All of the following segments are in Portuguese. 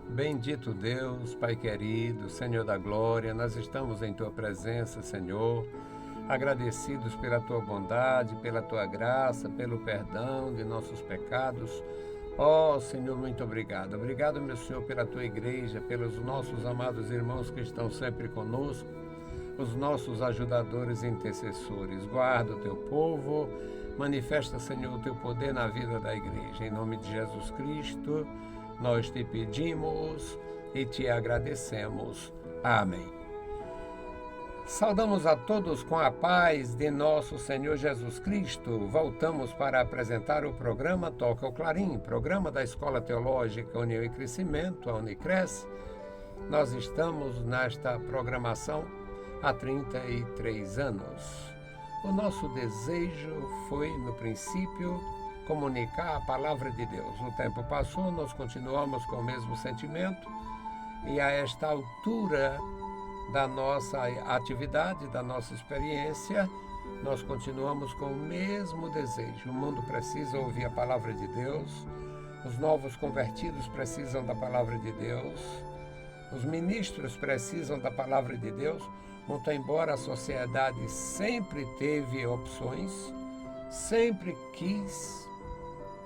Bendito Deus, Pai querido, Senhor da glória, nós estamos em Tua presença, Senhor, agradecidos pela Tua bondade, pela Tua graça, pelo perdão de nossos pecados. Ó Senhor, muito obrigado. Obrigado, meu Senhor, pela Tua igreja, pelos nossos amados irmãos que estão sempre conosco, os nossos ajudadores e intercessores. Guarda o Teu povo, manifesta, Senhor, o Teu poder na vida da igreja. Em nome de Jesus Cristo, nós te pedimos e te agradecemos. Amém. Saudamos a todos com a paz de nosso Senhor Jesus Cristo. Voltamos para apresentar o programa Toca o Clarim, programa da Escola Teológica União e Crescimento, a Unicres. Nós estamos nesta programação há 33 anos. O nosso desejo foi, no princípio, comunicar a palavra de Deus. O tempo passou, nós continuamos com o mesmo sentimento e a esta altura da nossa atividade, da nossa experiência, nós continuamos com o mesmo desejo. O mundo precisa ouvir a palavra de Deus, os novos convertidos precisam da palavra de Deus, os ministros precisam da palavra de Deus, muito embora a sociedade sempre teve opções, sempre quis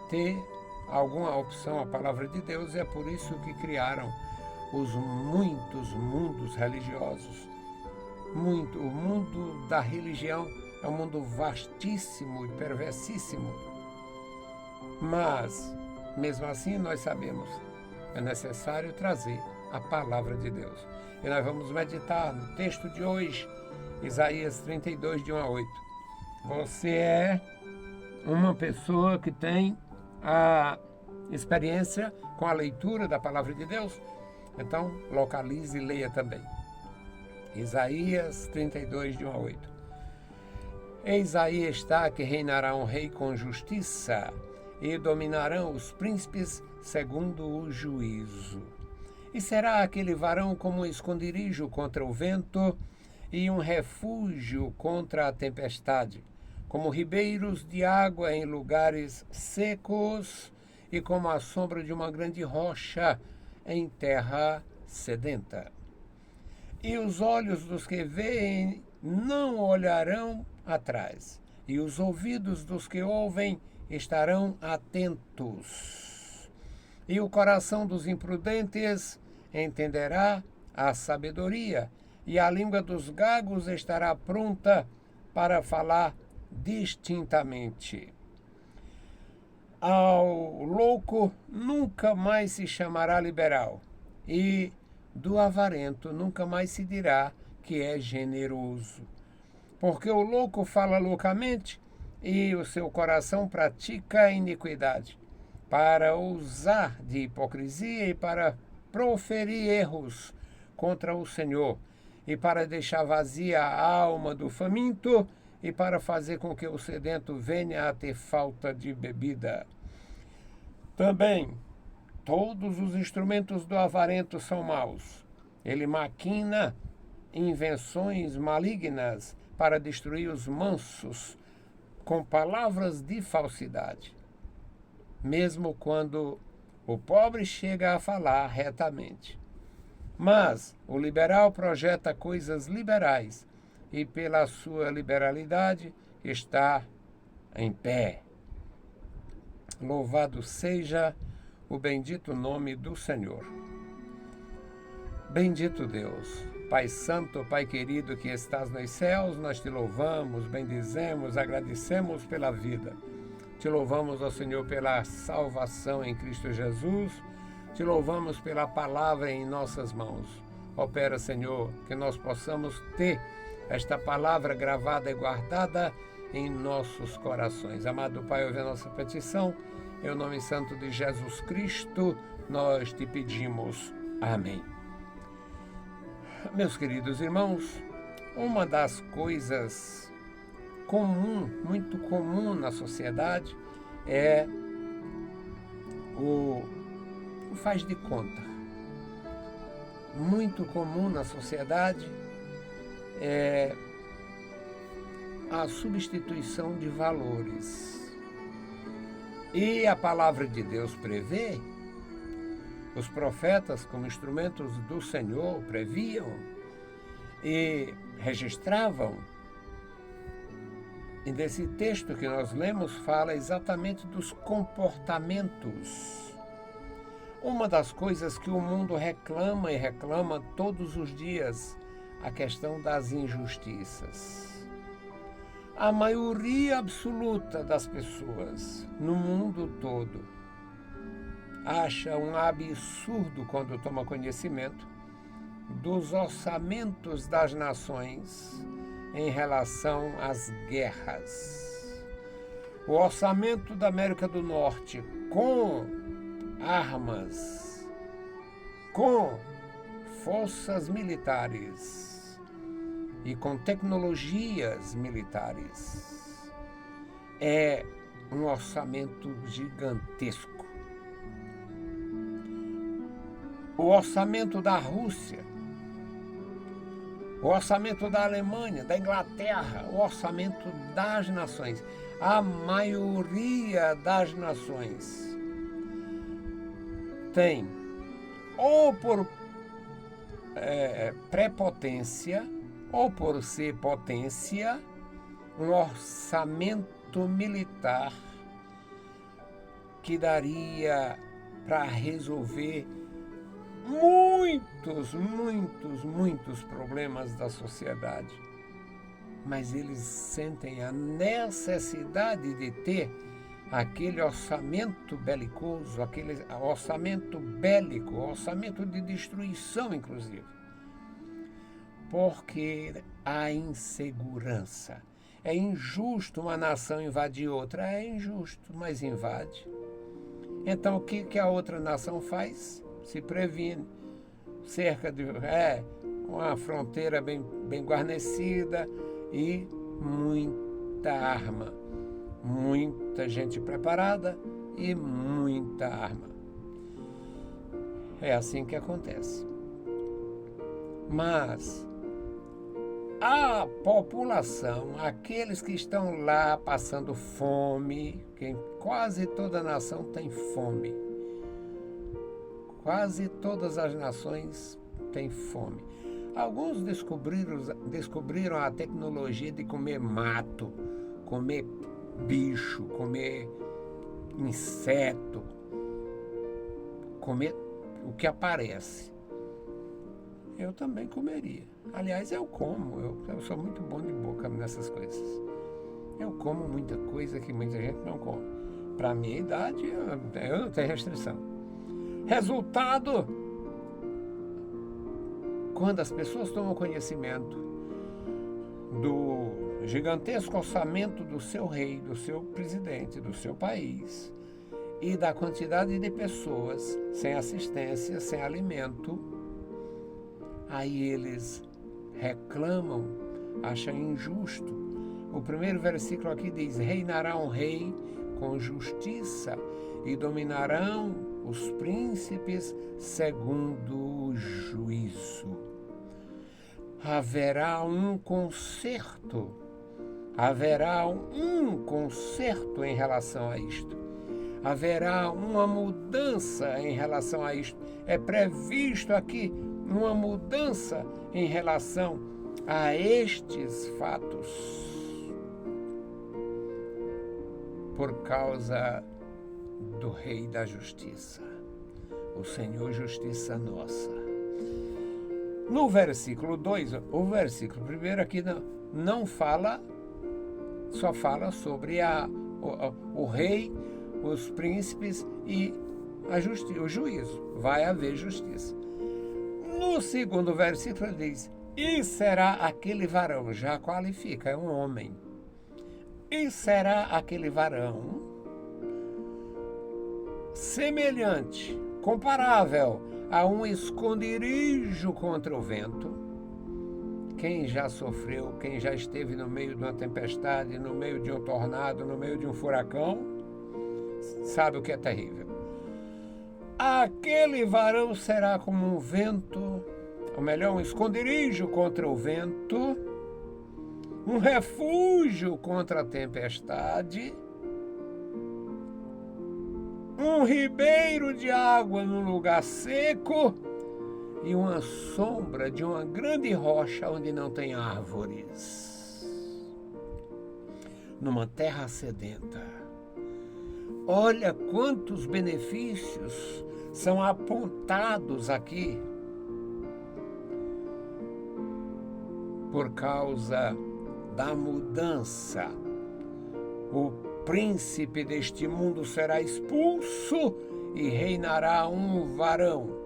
ter alguma opção à palavra de Deus, e é por isso que criaram os muitos mundos religiosos. O mundo da religião é um mundo vastíssimo e perversíssimo. Mas, mesmo assim, nós sabemos, é necessário trazer a palavra de Deus. E nós vamos meditar no texto de hoje, Isaías 32, de 1 a 8. Você é uma pessoa que tem a experiência com a leitura da palavra de Deus? Então, localize e leia também. Isaías 32, de 1 a 8. Eis aí está que reinará um rei com justiça, e dominarão os príncipes segundo o juízo. E será aquele varão como um esconderijo contra o vento, e um refúgio contra a tempestade, como ribeiros de água em lugares secos, e como a sombra de uma grande rocha em terra sedenta. E os olhos dos que veem não olharão atrás, e os ouvidos dos que ouvem estarão atentos. E o coração dos imprudentes entenderá a sabedoria, e a língua dos gagos estará pronta para falar distintamente. Ao louco nunca mais se chamará liberal, e do avarento nunca mais se dirá que é generoso. Porque o louco fala loucamente, e o seu coração pratica a iniquidade, para usar de hipocrisia e para proferir erros contra o Senhor, e para deixar vazia a alma do faminto, e para fazer com que o sedento venha a ter falta de bebida. Também, todos os instrumentos do avarento são maus. Ele maquina invenções malignas para destruir os mansos com palavras de falsidade, mesmo quando o pobre chega a falar retamente. Mas o liberal projeta coisas liberais, e pela sua liberalidade está em pé. Louvado seja o bendito nome do Senhor. Bendito Deus, Pai Santo, Pai querido que estás nos céus, nós te louvamos, bendizemos, agradecemos pela vida. Te louvamos, ó Senhor, pela salvação em Cristo Jesus. Te louvamos pela palavra em nossas mãos. Opera, Senhor, que nós possamos ter esta palavra gravada e guardada em nossos corações. Amado Pai, ouve a nossa petição. Em nome santo de Jesus Cristo, nós te pedimos. Amém. Meus queridos irmãos, uma das coisas muito comum na sociedade é o faz de conta. Muito comum na sociedade é a substituição de valores. E a palavra de Deus prevê Os profetas, como instrumentos do Senhor, previam e registravam. E nesse texto que nós lemos fala exatamente dos comportamentos. Uma das coisas que o mundo reclama e reclama todos os dias, a questão das injustiças. A maioria absoluta das pessoas no mundo todo acha um absurdo quando toma conhecimento dos orçamentos das nações em relação às guerras. O orçamento da América do Norte com armas, com forças militares e com tecnologias militares é um orçamento gigantesco. O orçamento da Rússia, o orçamento da Alemanha, da Inglaterra, o orçamento das nações, a maioria das nações tem, ou por prepotência, ou por ser potência, um orçamento militar que daria para resolver muitos problemas da sociedade. Mas eles sentem a necessidade de ter aquele orçamento belicoso, aquele orçamento bélico, orçamento de destruição, inclusive. Porque há insegurança. É injusto uma nação invadir outra, é injusto, mas invade. Então o que a outra nação faz? Se previne. Cerca de uma fronteira bem guarnecida e muita arma. Muita gente preparada e muita arma. É assim que acontece. Mas a população, aqueles que estão lá passando fome, que quase toda nação tem fome. Quase todas as nações têm fome. Alguns descobriram a tecnologia de comer mato, comer bicho, comer inseto, comer o que aparece. Eu também comeria. Aliás, eu como. Eu sou muito bom de boca nessas coisas. Eu como muita coisa que muita gente não come. Para a minha idade, eu não tenho restrição. Resultado, quando as pessoas tomam conhecimento do gigantesco orçamento do seu rei, do seu presidente, do seu país, e da quantidade de pessoas sem assistência, sem alimento, aí eles reclamam, acham injusto. O primeiro versículo aqui diz: reinará um rei com justiça e dominarão os príncipes segundo o juízo. Haverá um conserto em relação a isto. Haverá uma mudança em relação a isto. É previsto aqui uma mudança em relação a estes fatos. Por causa do Rei da Justiça, o Senhor Justiça Nossa. No versículo 2, o versículo 1 aqui não fala, só fala sobre o rei, os príncipes e o juízo. Vai haver justiça. No segundo versículo ele diz: e será aquele varão, já qualifica, é um homem. E será aquele varão semelhante, comparável a um esconderijo contra o vento. Quem já sofreu, quem já esteve no meio de uma tempestade, no meio de um tornado, no meio de um furacão, sabe o que é terrível. Aquele varão será como um vento, ou melhor, um esconderijo contra o vento, um refúgio contra a tempestade, um ribeiro de água num lugar seco e uma sombra de uma grande rocha onde não tem árvores. Numa terra sedenta. Olha quantos benefícios são apontados aqui por causa da mudança. O príncipe deste mundo será expulso e reinará um varão,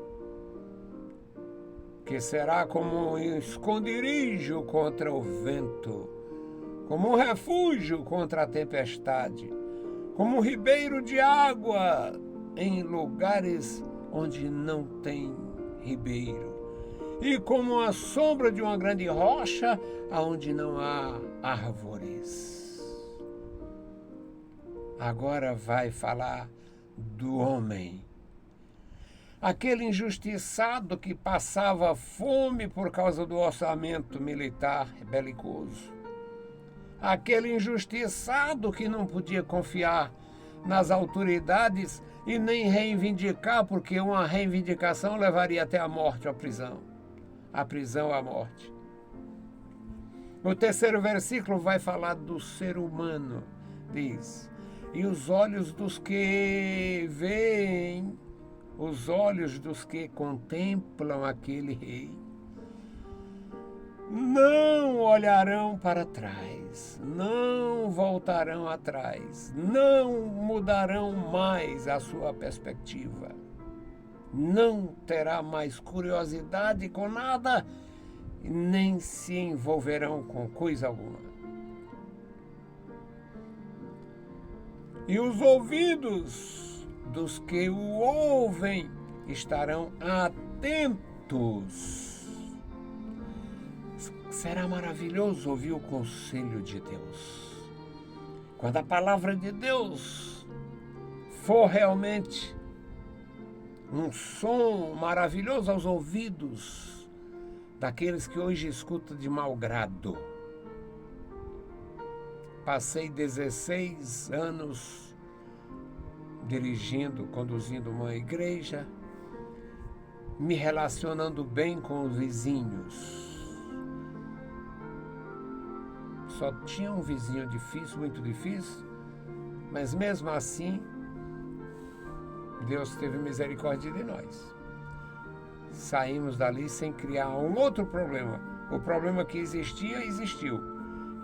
que será como um esconderijo contra o vento, como um refúgio contra a tempestade, como um ribeiro de água em lugares onde não tem ribeiro, e como a sombra de uma grande rocha onde não há árvores. Agora vai falar do homem. Aquele injustiçado que passava fome por causa do orçamento militar belicoso. Aquele injustiçado que não podia confiar nas autoridades e nem reivindicar, porque uma reivindicação levaria até a morte, a prisão à morte. O terceiro versículo vai falar do ser humano. Diz: e os olhos dos que veem, os olhos dos que contemplam aquele rei, não olharão para trás, não voltarão atrás, não mudarão mais a sua perspectiva, não terá mais curiosidade com nada, nem se envolverão com coisa alguma. E os ouvidos dos que o ouvem estarão atentos. Será maravilhoso ouvir o conselho de Deus. Quando a palavra de Deus for realmente um som maravilhoso aos ouvidos daqueles que hoje escutam de mau grado. Passei 16 anos conduzindo uma igreja, me relacionando bem com os vizinhos. Só tinha um vizinho difícil, muito difícil, mas mesmo assim, Deus teve misericórdia de nós. Saímos dali sem criar um outro problema. O problema que existia, existiu.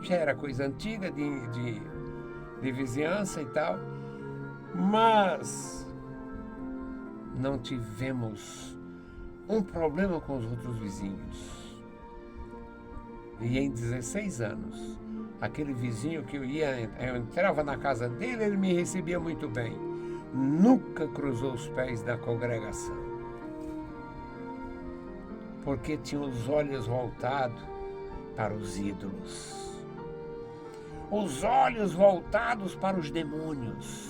Já era coisa antiga de vizinhança e tal, mas não tivemos um problema com os outros vizinhos. E em 16 anos, aquele vizinho que eu entrava na casa dele, ele me recebia muito bem. Nunca cruzou os pés da congregação, porque tinha os olhos voltados para os ídolos. Os olhos voltados para os demônios.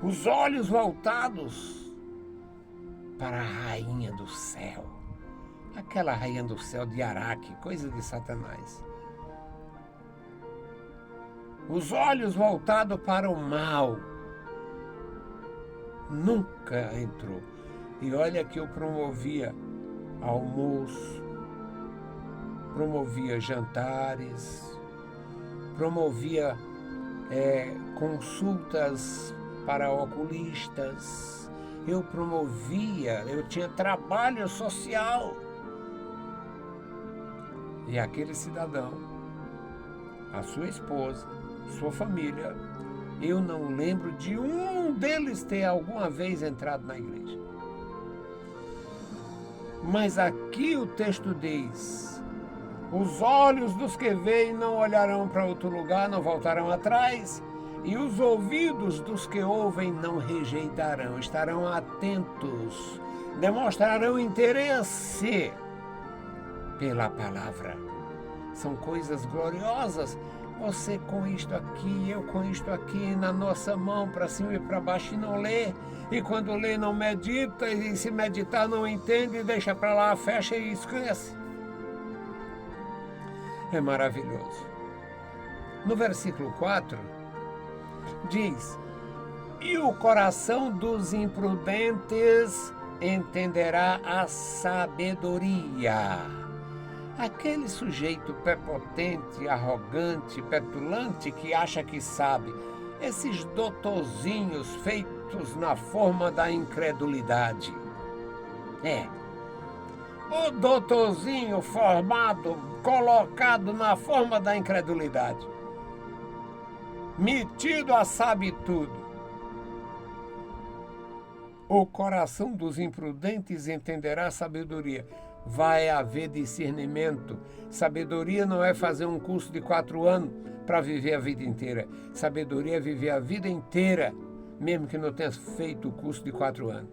Os olhos voltados para a rainha do céu. Aquela rainha do céu de Araque, coisa de Satanás. Os olhos voltados para o mal. Nunca entrou. E olha que eu promovia almoço, promovia jantares, promovia consultas para oculistas, eu tinha trabalho social. E aquele cidadão, a sua esposa, sua família, eu não lembro de um deles ter alguma vez entrado na igreja. Mas aqui o texto diz: os olhos dos que veem não olharão para outro lugar, não voltarão atrás, e os ouvidos dos que ouvem não rejeitarão, estarão atentos, demonstrarão interesse pela palavra. São coisas gloriosas. Você com isto aqui, eu com isto aqui na nossa mão, para cima e para baixo, e não lê. E quando lê, não medita, e se meditar, não entende, deixa para lá, fecha e esquece. É maravilhoso. No versículo 4, diz: E o coração dos imprudentes entenderá a sabedoria. Aquele sujeito prepotente, arrogante, petulante que acha que sabe, esses doutorzinhos feitos na forma da incredulidade. O doutorzinho formado, colocado na forma da incredulidade. Metido a sabe tudo. O coração dos imprudentes entenderá a sabedoria. Vai haver discernimento. Sabedoria não é fazer um curso de 4 anos para viver a vida inteira. Sabedoria é viver a vida inteira, mesmo que não tenha feito o curso de 4 anos.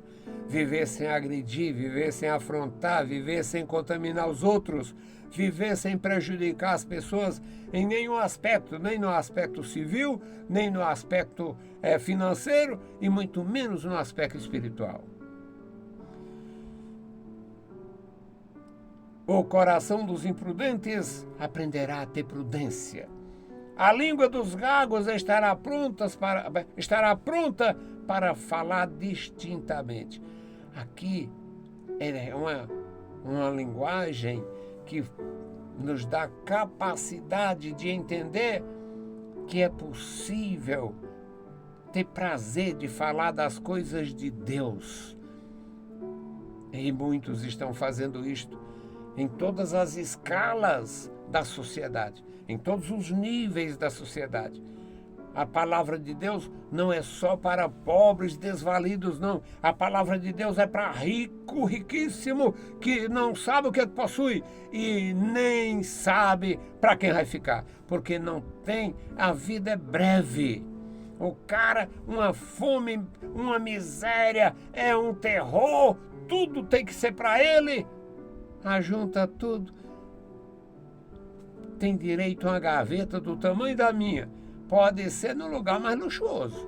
Viver sem agredir, viver sem afrontar, viver sem contaminar os outros, viver sem prejudicar as pessoas em nenhum aspecto, nem no aspecto civil, nem no aspecto financeiro e muito menos no aspecto espiritual. O coração dos imprudentes aprenderá a ter prudência. A língua dos gagos estará pronta para falar distintamente. Aqui é uma linguagem que nos dá capacidade de entender que é possível ter prazer de falar das coisas de Deus. E muitos estão fazendo isto em todas as escalas da sociedade, em todos os níveis da sociedade. A palavra de Deus não é só para pobres desvalidos, não. A palavra de Deus é para rico, riquíssimo, que não sabe o que possui e nem sabe para quem vai ficar, porque não tem, a vida é breve. O cara, uma fome, uma miséria, é um terror, tudo tem que ser para ele. Ajunta tudo. Tem direito a uma gaveta do tamanho da minha. Pode ser no lugar mais luxuoso,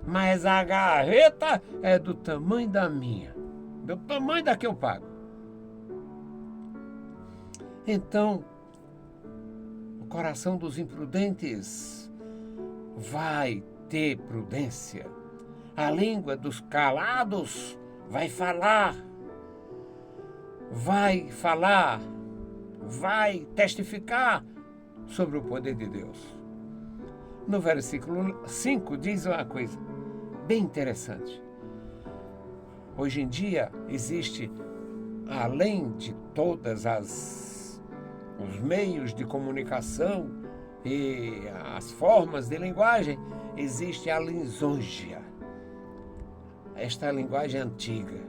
mas a gaveta é do tamanho da minha, do tamanho da que eu pago. Então, o coração dos imprudentes vai ter prudência. A língua dos calados vai falar, vai testificar sobre o poder de Deus. No versículo 5 diz uma coisa bem interessante. Hoje em dia existe, além de todas os meios de comunicação e as formas de linguagem, existe a lisonja. Esta linguagem antiga.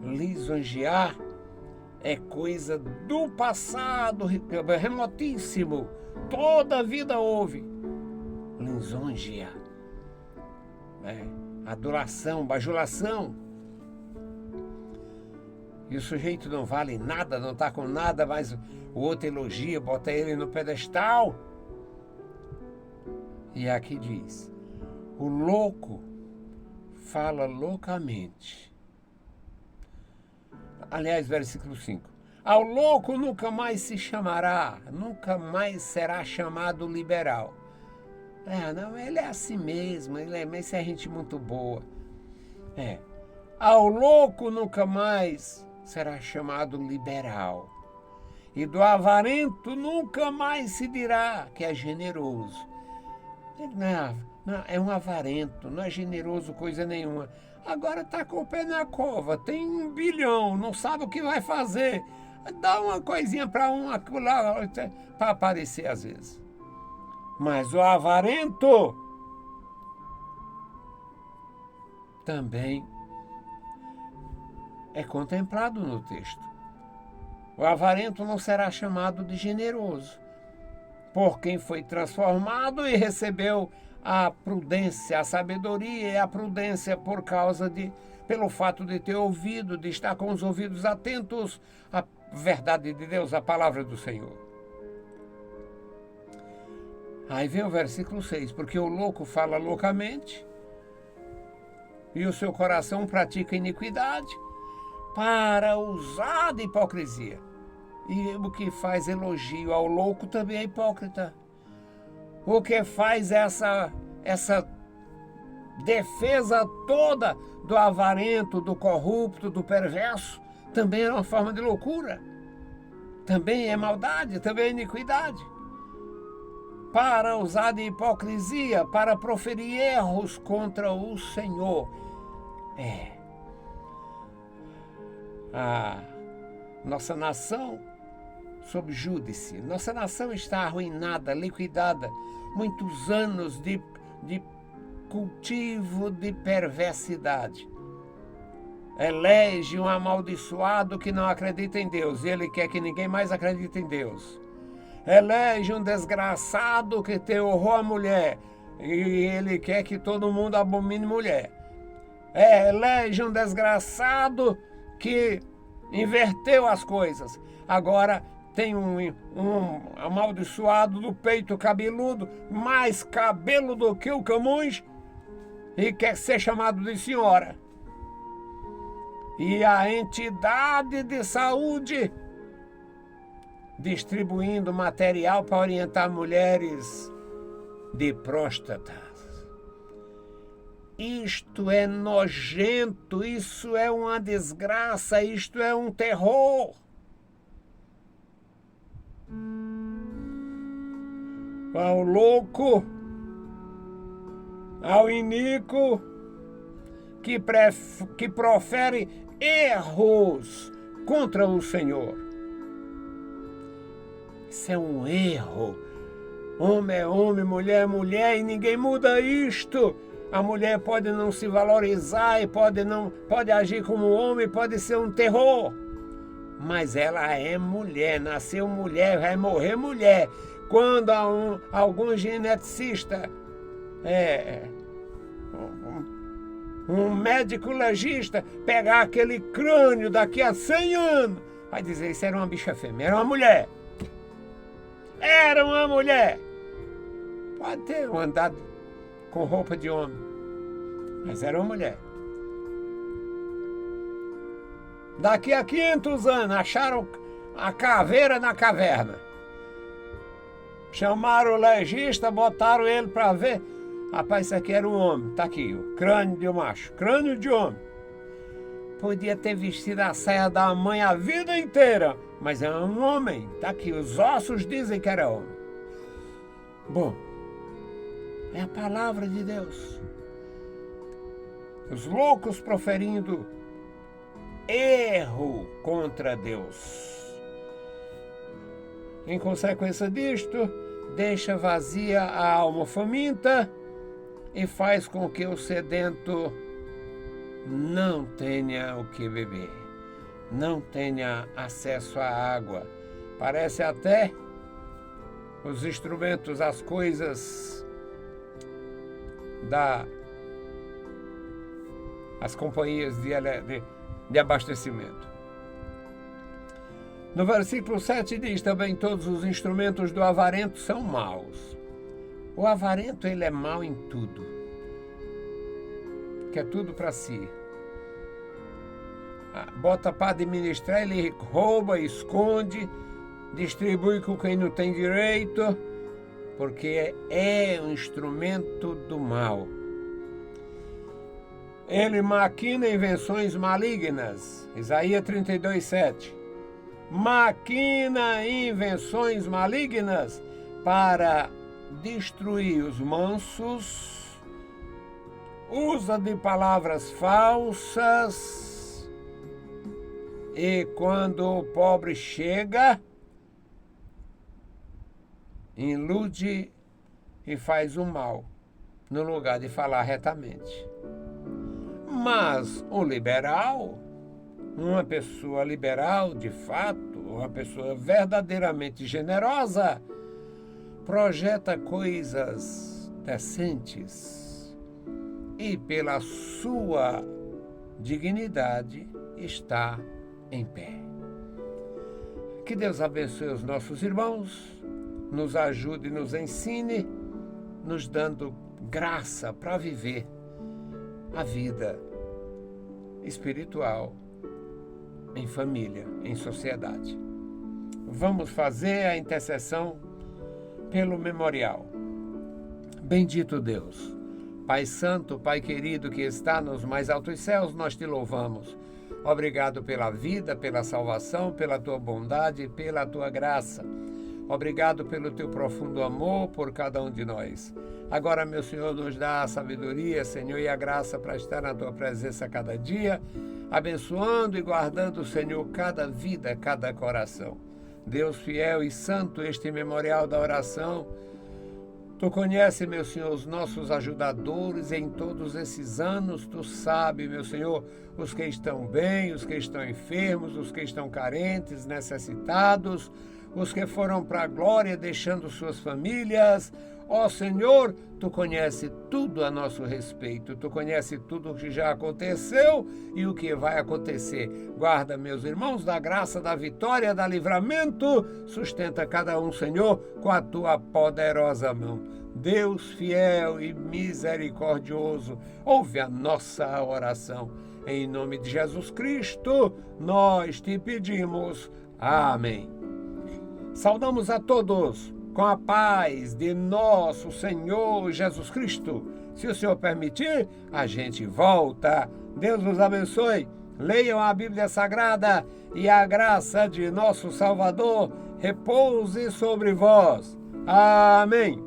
Lisonjear é coisa do passado, remotíssimo. Toda a vida houve lisonja, adoração, bajulação. E o sujeito não vale nada, não está com nada, mas o outro elogia, bota ele no pedestal. E aqui diz, o louco fala loucamente. Aliás, versículo 5. Ao louco nunca mais se chamará, nunca mais será chamado liberal. Não, ele é assim mesmo, mas é gente muito boa. Ao louco nunca mais será chamado liberal. E do avarento nunca mais se dirá que é generoso. Não, é um avarento, não é generoso coisa nenhuma. Agora está com o pé na cova, tem 1 bilhão, não sabe o que vai fazer. Dá uma coisinha para um lá para aparecer às vezes. Mas o avarento também é contemplado no texto. O avarento não será chamado de generoso, por quem foi transformado e recebeu a prudência, a sabedoria e a prudência pelo fato de ter ouvido, de estar com os ouvidos atentos à verdade de Deus, à palavra do Senhor. Aí vem o versículo 6, porque o louco fala loucamente e o seu coração pratica iniquidade para usar de hipocrisia. E o que faz elogio ao louco também é hipócrita. O que faz essa essa defesa toda do avarento, do corrupto, do perverso, também é uma forma de loucura. Também é maldade, também é iniquidade. Para usar de hipocrisia, para proferir erros contra o Senhor. A nossa nação sob júdice. Nossa nação está arruinada, liquidada. Muitos anos de cultivo de perversidade. Elege um amaldiçoado que não acredita em Deus, e ele quer que ninguém mais acredite em Deus. Elege um desgraçado que tem horror à mulher, e ele quer que todo mundo abomine mulher. Elege um desgraçado que inverteu as coisas. Agora tem um amaldiçoado do peito cabeludo, mais cabelo do que o Camões, e quer ser chamado de senhora. E a entidade de saúde distribuindo material para orientar mulheres de próstata. Isto é nojento, isso é uma desgraça, isto é um terror. Ao louco, ao iníquo, que profere erros contra o Senhor. Isso é um erro. Homem é homem, mulher é mulher, e ninguém muda isto. A mulher pode não se valorizar e pode agir como homem, pode ser um terror. Mas ela é mulher, nasceu mulher, vai morrer mulher. Quando algum geneticista, um médico legista, pegar aquele crânio daqui a 100 anos, vai dizer, isso era uma bicha fêmea, era uma mulher. Era uma mulher. Pode ter andado com roupa de homem, mas era uma mulher. Daqui a 500 anos, acharam a caveira na caverna. Chamaram o legista, botaram ele para ver. Rapaz, isso aqui era um homem. Tá aqui, o crânio de um macho. Crânio de homem. Podia ter vestido a saia da mãe a vida inteira, mas é um homem. Tá aqui, os ossos dizem que era homem. Bom, é a palavra de Deus. Os loucos proferindo erro contra Deus. Em consequência disto, deixa vazia a alma faminta e faz com que o sedento não tenha o que beber, não tenha acesso à água. Parece até os instrumentos, as coisas as companhias de abastecimento. No versículo 7 diz também: todos os instrumentos do avarento são maus. O avarento, ele é mau em tudo. Quer tudo para si. Bota para administrar, ele rouba, esconde, distribui com quem não tem direito, porque é um instrumento do mal. Ele maquina invenções malignas. Isaías 32:7. Maquina invenções malignas para destruir os mansos, usa de palavras falsas, e quando o pobre chega, ilude e faz o mal, no lugar de falar retamente. Mas o liberal, uma pessoa liberal de fato, uma pessoa verdadeiramente generosa, projeta coisas decentes e pela sua dignidade está em pé. Que Deus abençoe os nossos irmãos, nos ajude e nos ensine, nos dando graça para viver a vida espiritual em família, em sociedade. Vamos fazer a intercessão pelo memorial. Bendito Deus, Pai Santo, Pai querido que está nos mais altos céus, nós te louvamos. Obrigado pela vida, pela salvação, pela tua bondade e pela tua graça. Obrigado pelo teu profundo amor por cada um de nós. Agora, meu Senhor, nos dá a sabedoria, Senhor, e a graça para estar na tua presença cada dia, abençoando e guardando, Senhor, cada vida, cada coração. Deus fiel e santo, este memorial da oração, Tu conheces, meu Senhor, os nossos ajudadores em todos esses anos. Tu sabes, meu Senhor, os que estão bem, os que estão enfermos, os que estão carentes, necessitados, os que foram para a glória deixando suas famílias. Ó Senhor, Tu conheces tudo a nosso respeito. Tu conheces tudo o que já aconteceu e o que vai acontecer. Guarda meus irmãos da graça, da vitória, da livramento. Sustenta cada um, Senhor, com a Tua poderosa mão. Deus fiel e misericordioso, ouve a nossa oração. Em nome de Jesus Cristo, nós te pedimos. Amém. Saudamos a todos com a paz de nosso Senhor Jesus Cristo. Se o Senhor permitir, a gente volta. Deus nos abençoe. Leiam a Bíblia Sagrada e a graça de nosso Salvador repouse sobre vós. Amém.